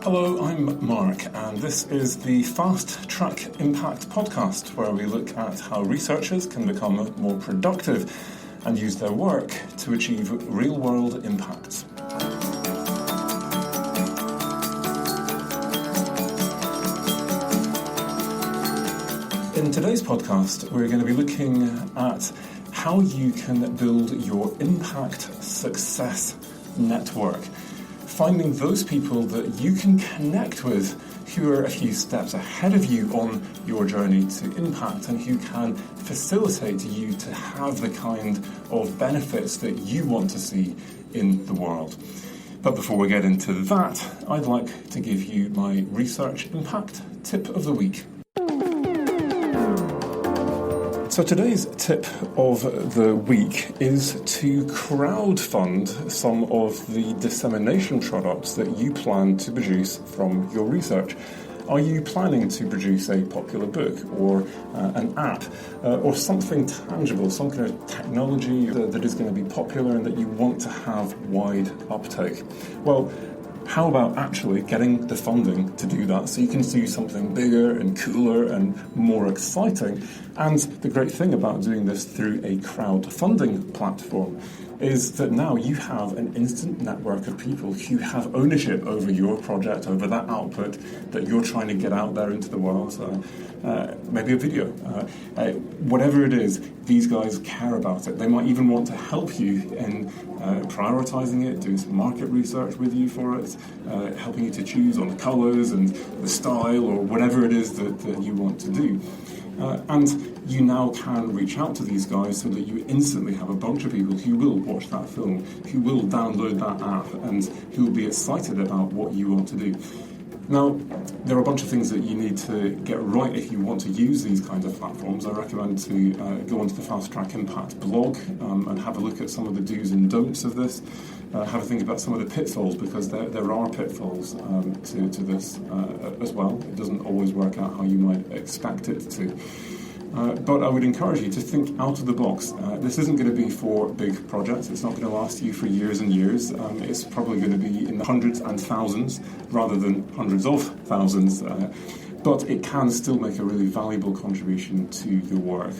Hello, I'm Mark, and this is the Fast Track Impact podcast, where we look at how researchers can become more productive and use their work to achieve real-world impacts. In today's podcast, we're going to be looking at how you can build your impact success network. Finding those people that you can connect with who are a few steps ahead of you on your journey to impact and who can facilitate you to have the kind of benefits that you want to see in the world. But before we get into that, I'd like to give you my research impact tip of the week. So today's tip of the week is to crowdfund some of the dissemination products that you plan to produce from your research. Are you planning to produce a popular book or an app or something tangible, some kind of technology that is going to be popular and that you want to have wide uptake? Well, how about actually getting the funding to do that so you can do something bigger and cooler and more exciting? And the great thing about doing this through a crowdfunding platform is that now you have an instant network of people who have ownership over your project, over that output that you're trying to get out there into the world. Maybe a video. Whatever it is, these guys care about it. They might even want to help you in prioritizing it, doing some market research with you for it, helping you to choose on the colors and the style or whatever it is that you want to do. And you now can reach out to these guys so that you instantly have a bunch of people who will watch that film, who will download that app, and who will be excited about what you want to do. Now, there are a bunch of things that you need to get right if you want to use these kinds of platforms. I recommend to go onto the Fast Track Impact blog and have a look at some of the do's and don'ts of this. Have a think about some of the pitfalls, because there are pitfalls to this as well. It doesn't always work out how you might expect it to. But I would encourage you to think out of the box. This isn't going to be for big projects. It's not going to last you for years and years. It's probably going to be in the hundreds and thousands rather than hundreds of thousands. But it can still make a really valuable contribution to your work,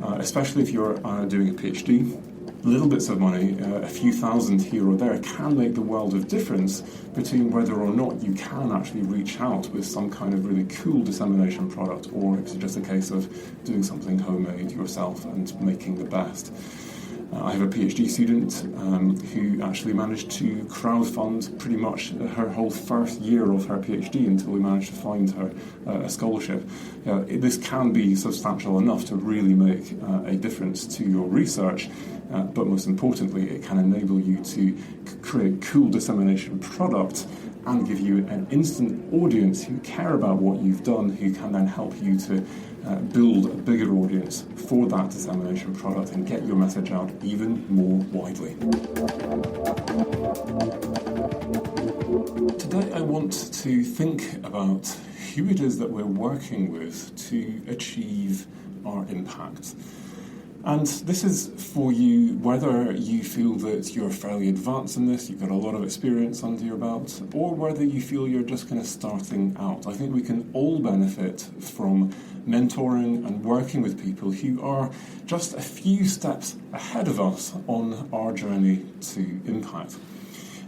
especially if you're doing a PhD. Little bits of money, a few thousand here or there, can make the world of difference between whether or not you can actually reach out with some kind of really cool dissemination product, or if it's just a case of doing something homemade yourself and making the best. I have a PhD student who actually managed to crowdfund pretty much her whole first year of her PhD until we managed to find her a scholarship. This can be substantial enough to really make a difference to your research, but most importantly, it can enable you to create cool dissemination products and give you an instant audience who care about what you've done, who can then help you to build a bigger audience for that dissemination product and get your message out even more widely. Today I want to think about who it is that we're working with to achieve our impact. And this is for you, whether you feel that you're fairly advanced in this, you've got a lot of experience under your belt, or whether you feel you're just kind of starting out. I think we can all benefit from mentoring and working with people who are just a few steps ahead of us on our journey to impact.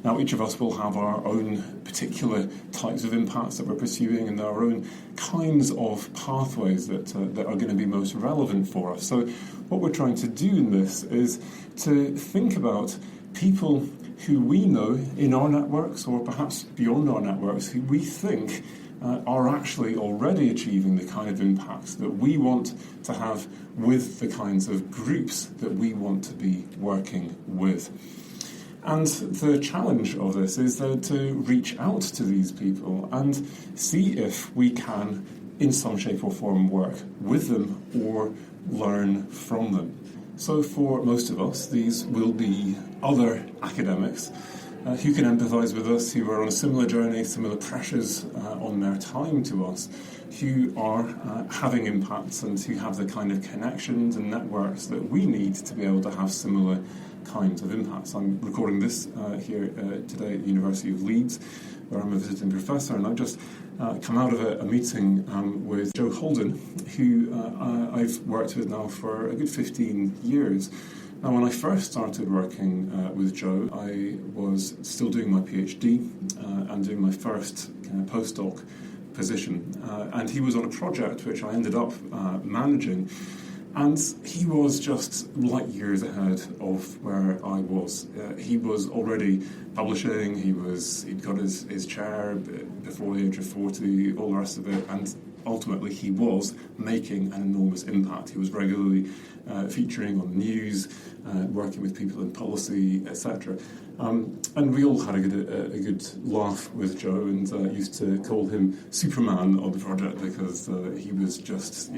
Now, each of us will have our own particular types of impacts that we're pursuing and our own kinds of pathways that are going to be most relevant for us. So what we're trying to do in this is to think about people who we know in our networks or perhaps beyond our networks who we think are actually already achieving the kind of impacts that we want to have with the kinds of groups that we want to be working with. And the challenge of this is to reach out to these people and see if we can, in some shape or form, work with them or learn from them. So for most of us, these will be other academics who can empathise with us, who are on a similar journey, similar pressures on their time to us, who are having impacts and who have the kind of connections and networks that we need to be able to have similar kinds of impacts. I'm recording this here today at the University of Leeds, where I'm a visiting professor, and I've just come out of a meeting with Joe Holden, who I've worked with now for a good 15 years. Now, when I first started working with Joe, I was still doing my PhD and doing my first postdoc position. And he was on a project which I ended up managing. And he was just light years ahead of where I was. He was already publishing, he'd got his chair before the age of 40, all the rest of it, and ultimately he was making an enormous impact. He was regularly featuring on the news, working with people in policy, etc. And we all had a good laugh with Joe, and used to call him Superman on the project because he was just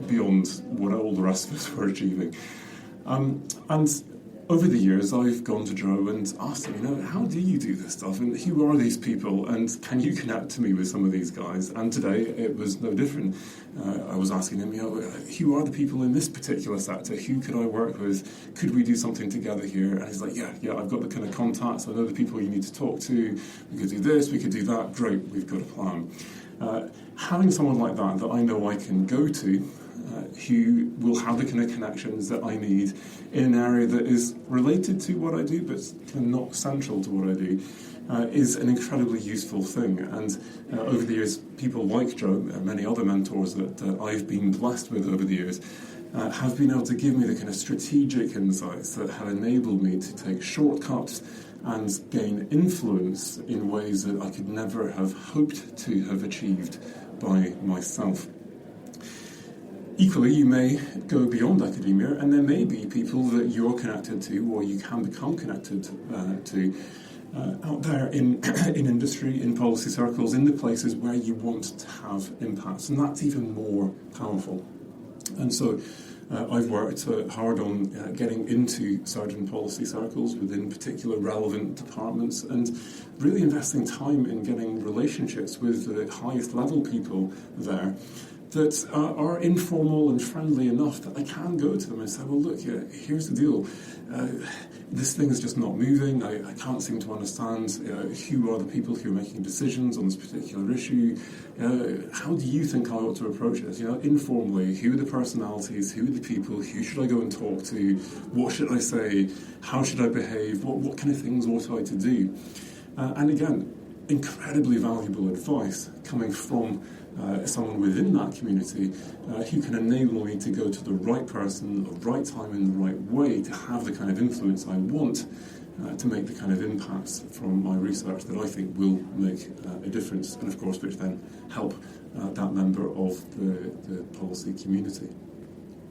beyond what all the rest of us were achieving. And over the years, I've gone to Joe and asked him, how do you do this stuff? And who are these people? And can you connect to me with some of these guys? And today, it was no different. I was asking him, who are the people in this particular sector? Who could I work with? Could we do something together here? And he's like, yeah, I've got the kind of contacts. I know the people you need to talk to. We could do this, we could do that. Great, we've got a plan. Having someone like that I know I can go to, who will have the kind of connections that I need in an area that is related to what I do, but kind of not central to what I do, is an incredibly useful thing. And over the years, people like Joe, and many other mentors that I've been blessed with over the years, have been able to give me the kind of strategic insights that have enabled me to take shortcuts and gain influence in ways that I could never have hoped to have achieved by myself. Equally, you may go beyond academia, and there may be people that you're connected to, or you can become connected to, out there in industry, in policy circles, in the places where you want to have impacts, and that's even more powerful. And so I've worked hard on getting into certain policy circles within particular relevant departments, and really investing time in getting relationships with the highest level people there that are informal and friendly enough that I can go to them and say, well, look, here's the deal. This thing is just not moving. I can't seem to understand who are the people who are making decisions on this particular issue. How do you think I ought to approach this? Informally, who are the personalities? Who are the people? Who should I go and talk to? What should I say? How should I behave? What kind of things ought I to do? And again, incredibly valuable advice coming from someone within that community who can enable me to go to the right person at the right time in the right way to have the kind of influence I want to make the kind of impacts from my research that I think will make a difference, and of course which then help that member of the policy community.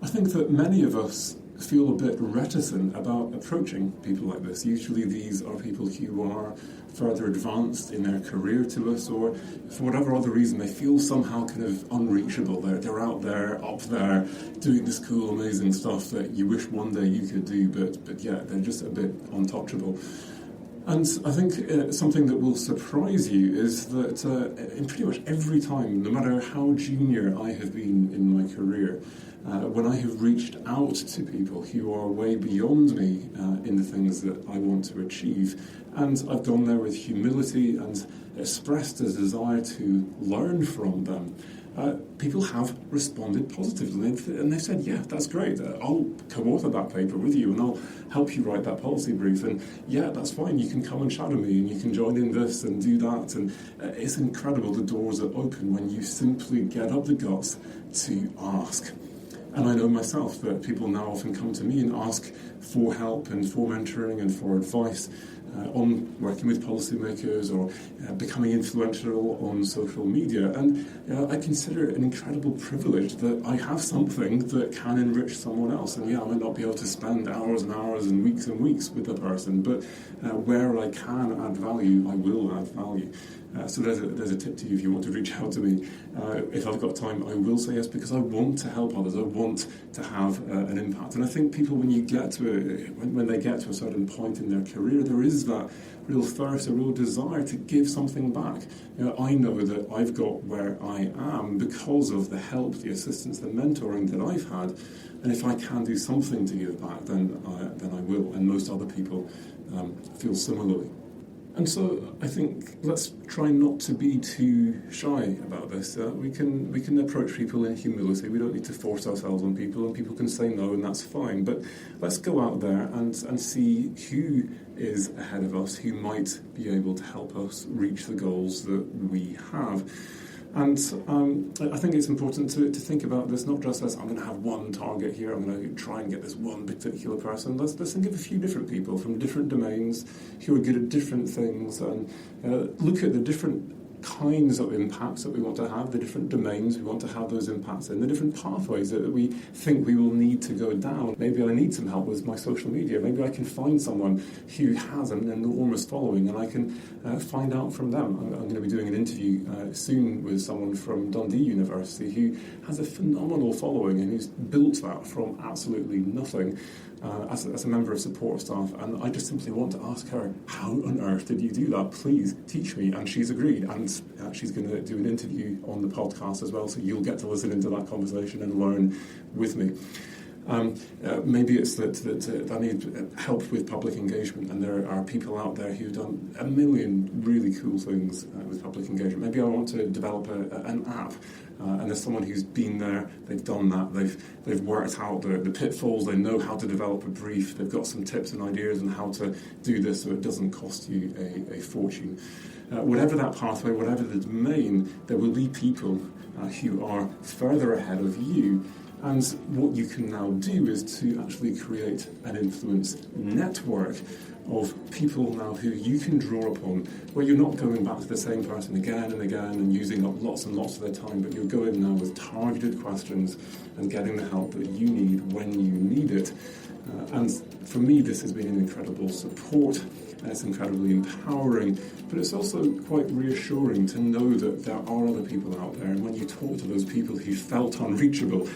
I think that many of us feel a bit reticent about approaching people like this. Usually these are people who are further advanced in their career to us, or for whatever other reason they feel somehow kind of unreachable. They're out there, up there, doing this cool, amazing stuff that you wish one day you could do, but yeah, they're just a bit untouchable. And I think something that will surprise you is that in pretty much every time, no matter how junior I have been in my career, when I have reached out to people who are way beyond me in the things that I want to achieve, and I've gone there with humility and expressed a desire to learn from them, people have responded positively, and they've said, yeah, that's great, I'll co-author that paper with you, and I'll help you write that policy brief, and yeah, that's fine, you can come and shadow me, and you can join in this and do that, and it's incredible the doors that open when you simply get up the guts to ask. And I know myself that people now often come to me and ask for help and for mentoring and for advice on working with policymakers or becoming influential on social media. And I consider it an incredible privilege that I have something that can enrich someone else. And yeah, I might not be able to spend hours and hours and weeks with the person, but where I can add value, I will add value. So there's a tip to you if you want to reach out to me. If I've got time, I will say yes, because I want to help others. I want to have an impact. And I think people, when they get to a certain point in their career, there is that real thirst, a real desire to give something back. I know that I've got where I am because of the help, the assistance, the mentoring that I've had, and if I can do something to give back, then I will, and most other people feel similarly. And so I think let's try not to be too shy about this. We can approach people in humility. We don't need to force ourselves on people, and people can say no, and that's fine. But let's go out there and see who is ahead of us, who might be able to help us reach the goals that we have. And I think it's important to think about this not just as I'm going to have one target here, I'm going to try and get this one particular person. Let's think of a few different people from different domains who are good at different things, and look at the different kinds of impacts that we want to have, the different domains we want to have those impacts in, the different pathways that we think we will need to go down. Maybe I need some help with my social media. Maybe I can find someone who has an enormous following, and I can find out from them. I'm going to be doing an interview soon with someone from Dundee University who has a phenomenal following and who's built that from absolutely nothing. As a member of support staff, and I just simply want to ask her, how on earth did you do that? Please teach me. And she's agreed, and she's going to do an interview on the podcast as well, so you'll get to listen into that conversation and learn with me. Maybe it's that I need help with public engagement, and there are people out there who've done a million really cool things with public engagement. Maybe I want to develop an app, and there's someone who's been there, they've done that, they've worked out the pitfalls, they know how to develop a brief, they've got some tips and ideas on how to do this so it doesn't cost you a fortune. Whatever that pathway, whatever the domain, there will be people who are further ahead of you. And what you can now do is to actually create an influence network of people now who you can draw upon, where you're not going back to the same person again and again and using up lots and lots of their time, but you're going now with targeted questions and getting the help that you need when you need it. And for me, this has been an incredible support. It's incredibly empowering, but it's also quite reassuring to know that there are other people out there. And when you talk to those people who felt unreachable,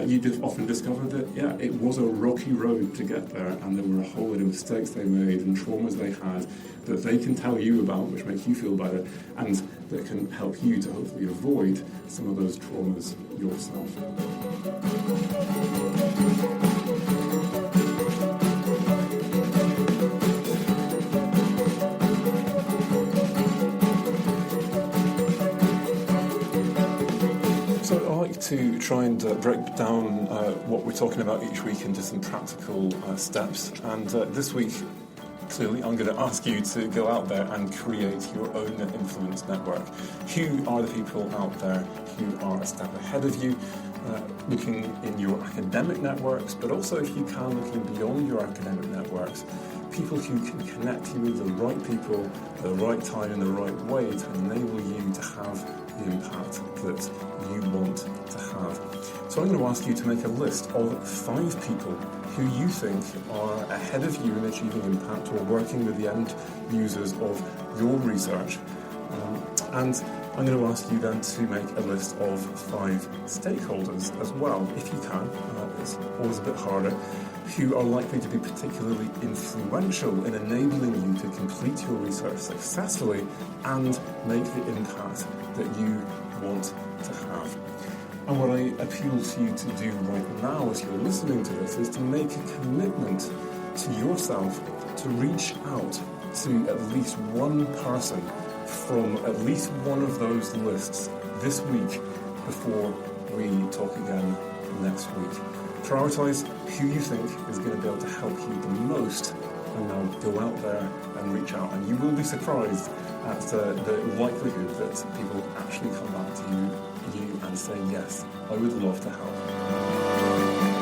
you often discover that, it was a rocky road to get there, and there were a whole lot of mistakes they made and traumas they had that they can tell you about, which make you feel better, and that can help you to hopefully avoid some of those traumas yourself. To try and break down what we're talking about each week into some practical steps. And this week, clearly, I'm going to ask you to go out there and create your own influence network. Who are the people out there who are a step ahead of you? Looking in your academic networks, but also, if you can, looking beyond your academic networks, people who can connect you with the right people at the right time in the right way to enable you to have the impact that you want to have. So I'm going to ask you to make a list of 5 people who you think are ahead of you in achieving impact or working with the end users of your research. And I'm going to ask you then to make a list of 5 stakeholders as well, if you can. It's always a bit harder, who are likely to be particularly influential in enabling you to complete your research successfully and make the impact that you want to have. And what I appeal to you to do right now as you're listening to this is to make a commitment to yourself to reach out to at least one person from at least one of those lists this week before we talk again next week. Prioritize who you think is going to be able to help you the most, and now go out there and reach out. And you will be surprised at the likelihood that people actually come back to you and say, yes, I would love to help.